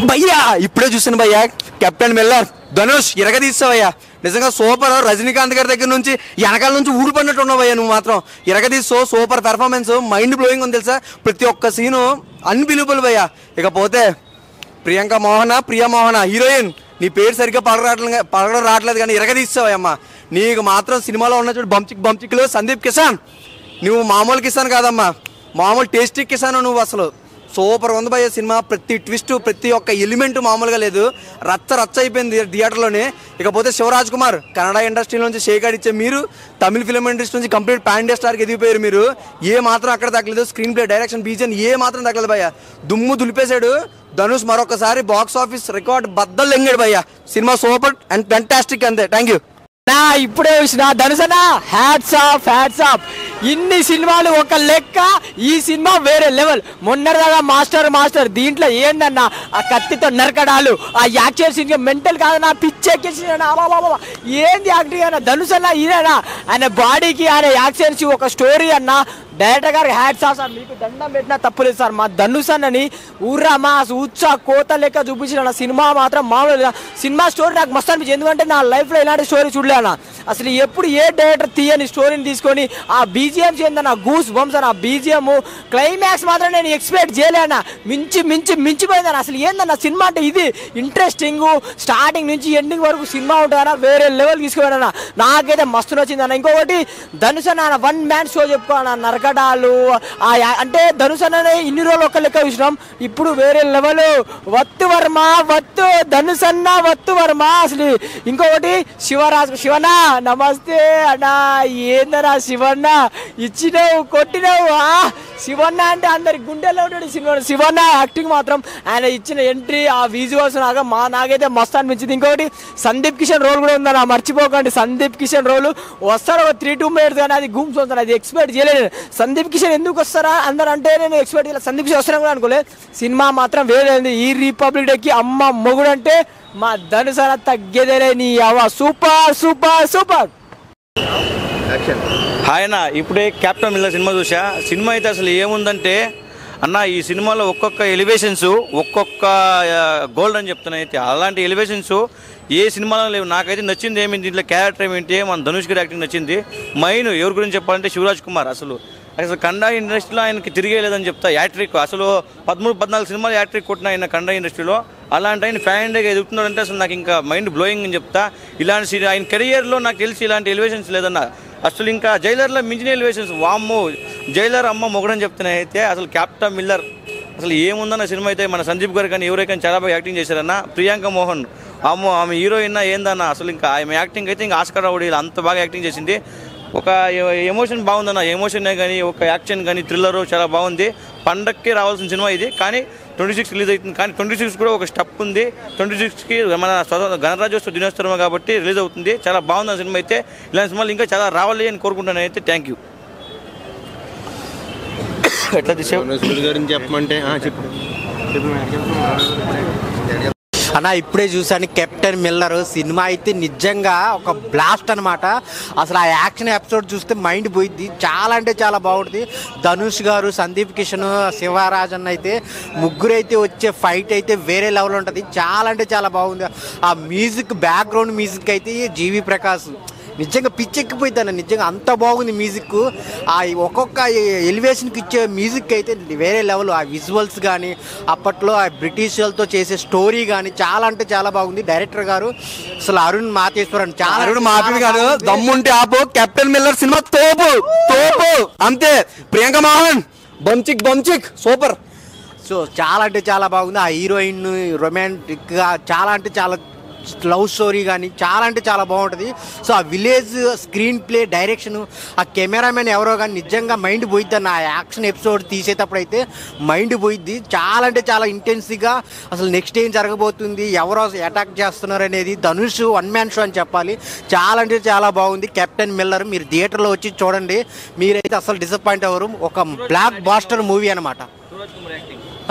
భయ్యా ఇప్పుడే చూసాను భయ్యా, కెప్టెన్ మిల్లర్ ధనుష్ ఇరగదీస్తావయ్యా. నిజంగా సూపర్. రజనీకాంత్ గారి దగ్గర నుంచి వెనకాల నుంచి ఊడిపడినట్టు ఉన్నావయ్యా నువ్వు మాత్రం. ఇరగదీస్తావు, సూపర్ పెర్ఫార్మెన్స్, మైండ్ బ్లోయింగ్ ఉంది తెలుసా. ప్రతి ఒక్క సీను అన్బిలీవబుల్ భయ్యా. ఇకపోతే ప్రియా మోహన హీరోయిన్, నీ పేరు సరిగ్గా పలకడం రావట్లేదు కానీ ఇరగదీస్తావయ్యమ్మా. నీకు మాత్రం సినిమాలో ఉన్న చూడు బంచిక్లో సందీప్ కిసాన్, నువ్వు మామూలు కిసాన్ కాదమ్మా, మామూలు టేస్టీ కిసాన్ నువ్వు. అసలు సూపర్ ఉంది భయ్య సినిమా. ప్రతి ట్విస్ట్, ప్రతి ఒక్క ఎలిమెంట్ మామూలుగా లేదు. రచ్చ అయిపోయింది థియేటర్లోనే. ఇకపోతే శివరాజ్ కుమార్, కన్నడ ఇండస్ట్రీ నుంచి షేక్ ఆడిచ్చే మీరు తమిళ ఫిలిం ఇండస్ట్రీ నుంచి కంప్లీట్ పాన్ ఇండియా స్టార్కి ఎదిగిపోయారు మీరు. ఏ మాత్రం అక్కడ తగ్గలేదు. స్క్రీన్ ప్లే, డైరెక్షన్, బీజన్ ఏ మాత్రం తగ్గలేదు భయ్య. దుమ్ము దులిపేశాడు ధనుష్. మరొకసారి బాక్స్ ఆఫీస్ రికార్డ్ బద్దలు లెంగాడు భయ్య. సినిమా సూపర్ అండ్ ఫెంటాస్టిక్ అంతే. Thank you. ఇప్పుడే చూసిన ధనుష్ హ్యాట్స్ ఆఫ్. ఇన్ని సినిమాలు ఒక లెక్క, ఈ సినిమా వేరే లెవెల్. మొన్నటిదాకా మాస్టర్ దీంట్లో ఏందన్నా ఆ కత్తితో నరకడాలు, ఆ యాక్షన్ సీన్ మెంటల్ కాదన్నా, పిచ్చెక్కేసి ఏంది యాక్టింగ్ అన్న. ధనుష్ అన్న ఈయన, ఆయన బాడీకి ఆయన యాక్షన్స్ ఒక స్టోరీ అన్న. డైరెక్టర్ గారికి హ్యాట్స్ ఆఫ్ సార్, మీకు దండం పెట్టినా తప్పులేదు సార్. మా ధనుష్ అన్నని ఊర్రామా ఉత్సాహ కోత లెక్క చూపించిన సినిమా మాత్రం మామూలు. సినిమా స్టోరీ నాకు మస్తు అనిపించింది, ఎందుకంటే నా లైఫ్లో ఇలాంటి స్టోరీ చూడలేనా. అసలు ఎప్పుడు ఏ డైరెక్టర్ తీయని స్టోరీని తీసుకొని ఆ బీజిఎం ఏందన్న గూస్ బంప్స్ అన్న. బీజిఎం క్లైమాక్స్ మాత్రం నేను ఎక్స్పెక్ట్ చేయలేనా, మించిపోయిందన్న. అసలు ఏందన్న సినిమా అంటే ఇది ఇంట్రెస్టింగ్, స్టార్టింగ్ నుంచి ఎండింగ్ వరకు సినిమా ఉంటుందన్న, వేరే లెవెల్ తీసుకుపోయానన్న. నాకైతే మస్తు నచ్చిందన్న. ఇంకొకటి ధనుష్ అన్న వన్ మ్యాన్ షో చెప్పుకోవాలన్న. నరకడాలు అంటే ధనుష్ అన్ననే ఇన్ని రోజులు ఒక లెక్క చూసినాం, ఇప్పుడు వేరే లెవెల్. ధనుష్ అన్న వత్తు వర్మ. అసలు ఇంకొకటి శివన్న, నమస్తే అన్న. ఏందన్నా శివన్న, ఇచ్చినావు కొట్టినావు. శివన్న అంటే అందరి గుండెల్లో ఉంటాడు శివన్న. యాక్టింగ్ మాత్రం ఆయన ఇచ్చిన ఎంట్రీ, ఆ విజువల్స్ నాకైతే మస్తు అనిపించింది. ఇంకొకటి సందీప్ కిషన్ రోల్ కూడా ఉందన్న, మర్చిపోకండి. సందీప్ కిషన్ రోల్ వస్తాడు ఒక 3-2 minutes కానీ అది గూమ్స్ వస్తాడు, అది ఎక్స్పెక్ట్ చేయలేదు. సందీప్ కిషన్ ఎందుకు వస్తారా అందరూ అంటే నేను ఎక్స్పెక్ట్ చేయలేదు. సందీప్ కిషన్ వస్తారని కూడా అనుకోలేదు. సినిమా మాత్రం వేరే. ఈ రిపబ్లిక్ డేకి అమ్మ మొగుడు అంటే మా ధనుష్ అన్న తగ్గేదేలే. నీ అవ సూపర్. ఆయన ఇప్పుడే కెప్టెన్ మిల్లర్ సినిమా చూసా. సినిమా అయితే అసలు ఏముందంటే అన్న, ఈ సినిమాలో ఒక్కొక్క ఎలివేషన్స్, ఒక్కొక్క గోల్డ్ అని చెప్తున్నాయి. అయితే అలాంటి ఎలివేషన్స్ ఏ సినిమాలో లేవు. నాకైతే నచ్చింది ఏమిటి, దీంట్లో క్యారెక్టర్ ఏమిటి, మన ధనుష్ గారి యాక్టింగ్ నచ్చింది. మైన్ ఎవరి గురించి చెప్పాలంటే శివరాజ్ కుమార్. అసలు కన్నడ ఇండస్ట్రీలో ఆయనకి తిరిగేలేదని చెప్తా. యాట్రిక్ అసలు 13-14 సినిమాలు యాట్రిక్ కొట్టిన ఆయన కన్నడ ఇండస్ట్రీలో. అలాంటి ఆయన ఫ్యాన్ ఇండియాగా ఎదుగుతున్నాడంటే అసలు నాకు ఇంకా మైండ్ బ్లోయింగ్ అని చెప్తా. ఇలాంటి ఆయన కెరియర్లో నాకు తెలిసి ఇలాంటి ఎలివేషన్స్ లేదన్న. అసలు ఇంకా జైలర్లో మించిన ఎలివేషన్స్. వామ్మో, జైలర్ అమ్మ మొగడని చెప్తున్నాయి. అయితే అసలు కెప్టెన్ మిల్లర్ అసలు ఏముందన్న సినిమా అయితే. మన సందీప్ గారు కానీ ఎవరైనా చాలా బాగా యాక్టింగ్ చేశారన్న. ప్రియాంక మోహన్ అమ్మో, ఆమె హీరోయిన్ ఏందన్న. అసలు ఇంకా ఆమె యాక్టింగ్ అయితే ఇంకా ఆస్కార్ అవార్డు అంత బాగా యాక్టింగ్ చేసింది. ఒక ఎమోషన్ బాగుందన్న. ఎమోషనే కానీ, ఒక యాక్షన్ కానీ, థ్రిల్లర్ చాలా బాగుంది. పండక్కి రావాల్సిన సినిమా ఇది, కానీ 26 రిలీజ్ అవుతుంది. కానీ 26 కూడా ఒక స్టెప్ ఉంది. 26కి మన గణరాజ్యోత్సవ దినోత్సవం కాబట్టి రిలీజ్ అవుతుంది. చాలా బాగుంది సినిమా అయితే. ఇలాంటి సినిమాలు ఇంకా చాలా రావాలి అని కోరుకుంటున్నాను అయితే. Thank you. ఎట్లా గురించి చెప్పమంటే అన్న ఇప్పుడే చూసాను కెప్టెన్ మిల్లర్ సినిమా అయితే నిజంగా ఒక బ్లాస్ట్ అనమాట. అసలు ఆ యాక్షన్ ఎపిసోడ్ చూస్తే మైండ్ పోయిద్ది. చాలా అంటే చాలా బాగుంటుంది. ధనుష్ గారు, సందీప్ కిషన్, శివరాజన్ అయితే ముగ్గురు అయితే వచ్చే ఫైట్ అయితే వేరే లెవెల్ ఉంటుంది. చాలా అంటే చాలా బాగుంది. ఆ మ్యూజిక్, బ్యాక్గ్రౌండ్ మ్యూజిక్ అయితే జీవి ప్రకాష్ నిజంగా పిచ్చెక్కిపోయిద్దాను. నిజంగా అంత బాగుంది మ్యూజిక్. ఆ ఒక్కొక్క ఎలివేషన్కి ఇచ్చే మ్యూజిక్ అయితే వేరే లెవెల్. ఆ విజువల్స్ కానీ, అప్పట్లో ఆ బ్రిటిష్ వాళ్ళతో చేసే స్టోరీ కానీ చాలా అంటే చాలా బాగుంది. డైరెక్టర్ గారు అసలు అరుణ్ మాతేశ్వరన్, చాలా అరుణ్ మాతేశ్వరన్ గారు దమ్ముంటే ఆపు. కెప్టెన్ మిల్లర్ సినిమా తోపు అంతే. ప్రియాంక మోహన్ బంచిక్ సూపర్. సో చాలా అంటే చాలా బాగుంది. ఆ హీరోయిన్ రొమాంటిక్గా చాలా అంటే చాలా లవ్ స్టోరీ కానీ చాలా అంటే చాలా బాగుంటుంది. సో ఆ విలేజ్ స్క్రీన్ ప్లే, డైరెక్షన్, ఆ కెమెరామెన్ ఎవరో కానీ నిజంగా మైండ్ పోయిద్ది అన్న. ఆ యాక్షన్ ఎపిసోడ్ తీసేటప్పుడు అయితే మైండ్ పోయిద్ది. చాలా అంటే చాలా ఇంటెన్స్గా అసలు నెక్స్ట్ ఏం జరగబోతుంది, ఎవరో అటాక్ చేస్తున్నారు అనేది ధనుష్ వన్ మ్యాన్ షో అని చెప్పాలి. చాలా అంటే చాలా బాగుంది కెప్టెన్ మిల్లర్. మీరు థియేటర్లో వచ్చి చూడండి, మీరైతే అసలు డిసప్పాయింట్ అవ్వరు. ఒక బ్లాక్ బాస్టర్ మూవీ అనమాట.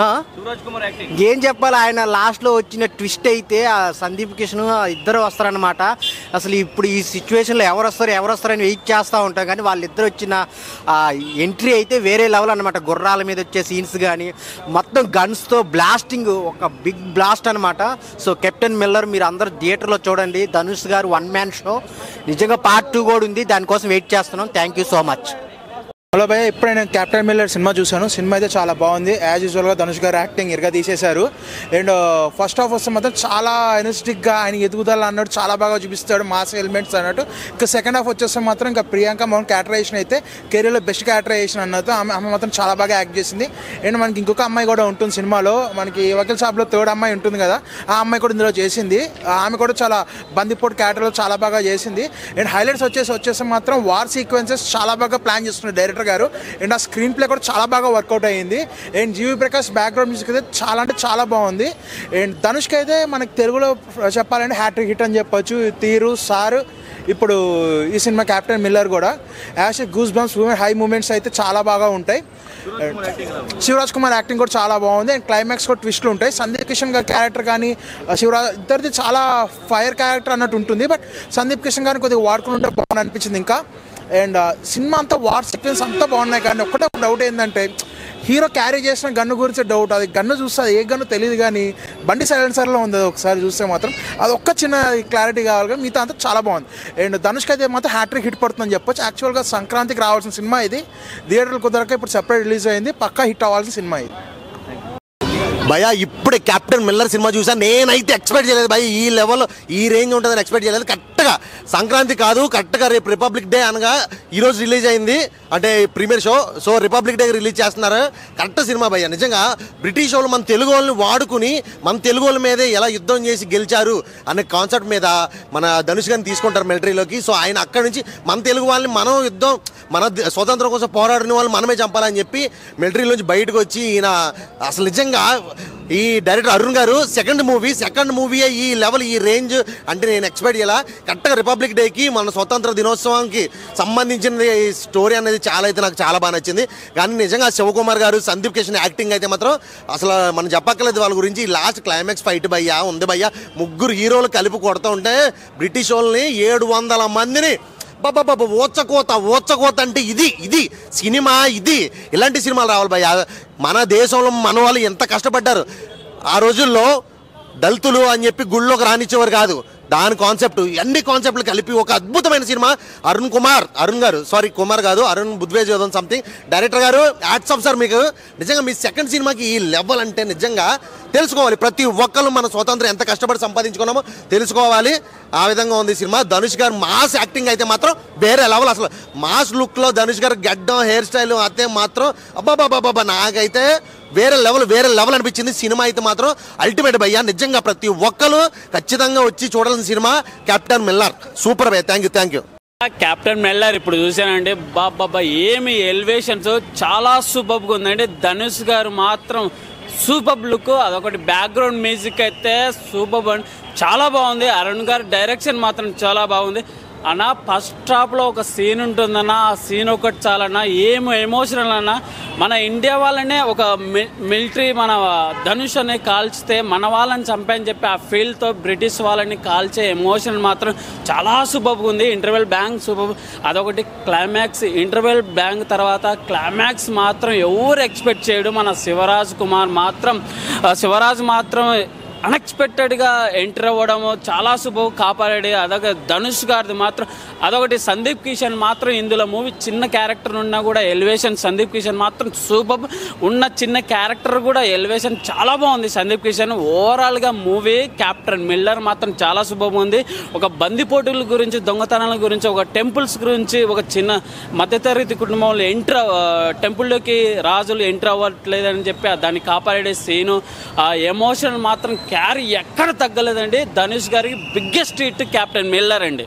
ఏం చెప్పాలి, ఆయన లాస్ట్లో వచ్చిన ట్విస్ట్ అయితే ఆ సందీప్ కిషన్ ఇద్దరు వస్తారనమాట. అసలు ఇప్పుడు ఈ సిచ్యువేషన్లో ఎవరు వస్తారని వెయిట్ చేస్తూ ఉంటాం, కానీ వాళ్ళిద్దరు వచ్చిన ఎంట్రీ అయితే వేరే లెవెల్ అనమాట. గుర్రాల మీద వచ్చే సీన్స్ కానీ మొత్తం గన్స్తో బ్లాస్టింగ్, ఒక బిగ్ బ్లాస్ట్ అనమాట. సో కెప్టెన్ మిల్లర్ మీరు అందరూ థియేటర్లో చూడండి. ధనుష్ గారు 1 man షో, నిజంగా పార్ట్ 2 కూడా ఉంది, దానికోసం వెయిట్ చేస్తున్నాం. Thank you so much. Hello భయ్య, ఇప్పుడే నేను కెప్టెన్ మిల్లర్ సినిమా చూశాను. సినిమా అయితే చాలా బాగుంది. యాజ్ యూజువల్గా ధనుష్ గారు యాక్టింగ్ ఇరగా తీసేశారు. అండ్ ఫస్ట్ హాఫ్ వస్తే మాత్రం చాలా ఎనర్జెటిక్గా ఆయన ఎదుగుదల అన్నట్టు చాలా బాగా చూపిస్తాడు, మాస్ ఎలిమెంట్స్ అన్నట్టు. ఇంకా సెకండ్ హాఫ్ వచ్చేస్తే మాత్రం ఇంకా ప్రియాంక మోహన్ క్యారెక్టరైజేషన్ అయితే కెరీర్లో బెస్ట్ క్యారెక్టరైజేషన్ అన్నట్టు. ఆమె మాత్రం చాలా బాగా యాక్ట్ చేసింది. అండ్ మనకి ఇంకొక అమ్మాయి కూడా ఉంటుంది సినిమాలో, మనకి వకీల్ సాబ్లో థర్డ్ అమ్మాయి ఉంటుంది కదా, ఆ అమ్మాయి కూడా ఇందులో చేసింది. ఆమె కూడా చాలా బందిపోటు క్యారెక్టర్లో చాలా బాగా చేసింది. అండ్ హైలైట్స్ వచ్చేసి మాత్రం వార్ సీక్వెన్సెస్ చాలా బాగా ప్లాన్ చేస్తున్నారు డైరెక్టర్ గారు. అండ్ ఆ స్క్రీన్ ప్లే కూడా చాలా బాగా వర్కౌట్ అయ్యింది. And GV Prakash background music అయితే చాలా అంటే చాలా బాగుంది. అండ్ ధనుష్కి అయితే మనకి తెలుగులో చెప్పాలంటే హ్యాట్రిక్ హిట్ అని చెప్పొచ్చు. తీరు సార్, ఇప్పుడు ఈ సినిమా కెప్టెన్ మిల్లర్ కూడా as goose bumps high moments అయితే చాలా బాగా ఉంటాయి. శివరాజ్ కుమార్ యాక్టింగ్ కూడా చాలా బాగుంది. అండ్ క్లైమాక్స్ కూడా ట్విస్ట్లు ఉంటాయి. సందీప్ కిషన్ గారి క్యారెక్టర్ కానీ శివరాజ్ ఇద్దరిది చాలా ఫైర్ క్యారెక్టర్ అన్నట్టు ఉంటుంది. బట్ సందీప్ కిషన్ గారిని కొద్దిగా వాడుకుని ఉంటే బాగుంది అనిపించింది ఇంకా. అండ్ సినిమా అంతా వార్ సీక్వెన్స్ అంతా బాగున్నాయి, కానీ ఒక్కటే డౌట్ ఏంటంటే హీరో క్యారీ చేసిన గన్ను గురించి డౌట్. అది గన్ను చూస్తే ఏ గన్ను తెలియదు, కానీ బండి సైలెన్సర్లో ఉంది. ఒకసారి చూస్తే మాత్రం అది ఒక్క చిన్న క్లారిటీ కావాలి, కానీ మిగతా అంతా చాలా బాగుంది. అండ్ ధనుష్కి అయితే మాత్రం హ్యాట్రిక్ హిట్ పడుతుందని చెప్పొచ్చు. యాక్చువల్గా సంక్రాంతికి రావాల్సిన సినిమా ఇది, థియేటర్లు కుదరక ఇప్పుడు సెపరేట్ రిలీజ్ అయింది. పక్కా హిట్ అవ్వాల్సిన సినిమా ఇది. భయ ఇప్పుడే కెప్టెన్ మిల్లర్ సినిమా చూసా, నేనైతే ఎక్స్పెక్ట్ చేయలేదు భయ ఈ లెవెల్ ఈ రేంజ్ ఉంటుందని ఎక్స్పెక్ట్ చేయలేదు. కరెక్ట్గా సంక్రాంతి కాదు, కరెక్ట్గా రేపు రిపబ్లిక్ డే అనగా ఈరోజు రిలీజ్ అయింది, అంటే premiere show. So republic day release చేస్తున్నారు. కరెక్ట్ సినిమా భయ్య. నిజంగా బ్రిటిష్ వాళ్ళు మన తెలుగు వాళ్ళని వాడుకుని మన తెలుగు వాళ్ళ మీదే ఎలా యుద్ధం చేసి గెలిచారు అనే కాన్సెప్ట్ మీద మన ధనుష్ గారిని తీసుకుంటారు మిలిటరీలోకి. సో ఆయన అక్కడి నుంచి మన తెలుగు వాళ్ళని మనం యుద్ధం మన స్వతంత్రం కోసం పోరాడిన వాళ్ళు మనమే చంపాలని చెప్పి మిలిటరీలోంచి బయటకు వచ్చి ఈయన అసలు నిజంగా ఈ డైరెక్టర్ అరుణ్ గారు సెకండ్ మూవీ ఈ లెవెల్ ఈ రేంజ్ అంటే నేను ఎక్స్పెక్ట్ చేయాల. కరెక్ట్గా రిపబ్లిక్ డేకి మన స్వతంత్ర దినోత్సవానికి సంబంధించిన స్టోరీ అనేది నాకు చాలా బాగా నచ్చింది. కానీ నిజంగా శివకుమార్ గారు సందీప్ కిషన్ యాక్టింగ్ అయితే మాత్రం అసలు మనం చెప్పక్కర్లేదు వాళ్ళ గురించి. లాస్ట్ క్లైమాక్స్ ఫైట్ భయ్యా ఉంది భయ్యా, ముగ్గురు హీరోలు కలిపి కొడుతూ ఉంటే బ్రిటిష్ వాళ్ళని 700 మందిని బాబా ఓచకోత అంటే ఇది సినిమా. ఇలాంటి సినిమాలు రావాలి భయ్యా. మన దేశంలో మన వాళ్ళు ఎంత కష్టపడ్డారు. ఆ రోజుల్లో దళితులు అని చెప్పి గుళ్ళోకి రానిచ్చేవారు కాదు. దాని కాన్సెప్ట్ అన్ని కాన్సెప్ట్లు కలిపి ఒక అద్భుతమైన సినిమా. అరుణ్ బుద్వేజ్ సంథింగ్ డైరెక్టర్ గారు హ్యాట్స్ ఆఫ్ సార్ మీకు. నిజంగా మీ సెకండ్ సినిమాకి ఈ లెవెల్ అంటే నిజంగా తెలుసుకోవాలి. ప్రతి ఒక్కరు మన స్వతంత్రం ఎంత కష్టపడి సంపాదించుకున్నామో తెలుసుకోవాలి. ఆ విధంగా ఉంది సినిమా. ధనుష్ గారు మాస్ యాక్టింగ్ అయితే మాత్రం వేరే లెవెల్. అసలు మాస్ లుక్లో ధనుష్ గారు గడ్డం హెయిర్ స్టైల్ అయితే మాత్రం అబ్బాబాబాబా నాకైతే వేరే లెవెల్ అనిపించింది. సినిమా అయితే మాత్రం అల్టిమేట్ భయ్యా. నిజంగా ప్రతి ఒక్కరు ఖచ్చితంగా వచ్చి చూడాల్సిన సినిమా కెప్టెన్ మిల్లర్. సూపర్ భయ్య. Thank you. కెప్టెన్ మిల్లర్ ఇప్పుడు చూసానండి, బాబా ఏమి ఎలివేషన్స్ చాలా సూపర్గా ఉందండి. ధనుష్ గారు మాత్రం సూపర్ లుక్, అదొకటి బ్యాక్గ్రౌండ్ మ్యూజిక్ అయితే సూపర్ చాలా బాగుంది. అరుణ్ గారి డైరెక్షన్ మాత్రం చాలా బాగుంది అన్న. ఫస్ట్ హాఫ్లో ఒక సీన్ ఉంటుందన్న, ఆ సీన్ ఒకటి చాలన్నా. ఏం ఎమోషనల్ అన్న, మన ఇండియా వాళ్ళనే ఒక మిలిటరీ మన ధనుష్ అనే కాల్చితే మన వాళ్ళని చంపని చెప్పి ఆ ఫీల్తో బ్రిటిష్ వాళ్ళని కాల్చే ఎమోషన్ మాత్రం చాలా సూపర్గా ఉంది. ఇంటర్వెల్ బ్యాంగ్ సూపర్, అదొకటి క్లైమాక్స్. ఇంటర్వెల్ బ్యాంగ్ తర్వాత క్లైమాక్స్ మాత్రం ఎవరు ఎక్స్పెక్ట్ చేయడు. మన శివరాజ్ మాత్రం అన్ఎక్స్పెక్టెడ్గా ఎంటర్ అవ్వడము చాలా సూపర్ కాపాడాడు. అదొక ధనుష్ గారిది మాత్రం అదొకటి. సందీప్ కిషన్ మాత్రం ఇందులో మూవీ చిన్న క్యారెక్టర్ ఉన్నా కూడా ఎలివేషన్ సందీప్ కిషన్ మాత్రం సూపర్. ఉన్న చిన్న క్యారెక్టర్ కూడా ఎలివేషన్ చాలా బాగుంది సందీప్ కిషన్. ఓవరాల్గా మూవీ కెప్టెన్ మిల్లర్ మాత్రం చాలా సూపర్ ఉంది. ఒక బందిపోటుల గురించి, దొంగతనాల గురించి, ఒక టెంపుల్స్ గురించి, ఒక చిన్న మధ్యతరగతి కుటుంబంలో టెంపుల్లోకి రాజులు ఎంటర్ అవ్వట్లేదని చెప్పి దాన్ని కాపాడే సీను, ఆ ఎమోషన్ మాత్రం క్యారీ ఎక్కడ తగ్గలేదండి. ధనుష్ గారికి బిగ్గెస్ట్ హిట్ కెప్టెన్ మిల్లర్ అండి.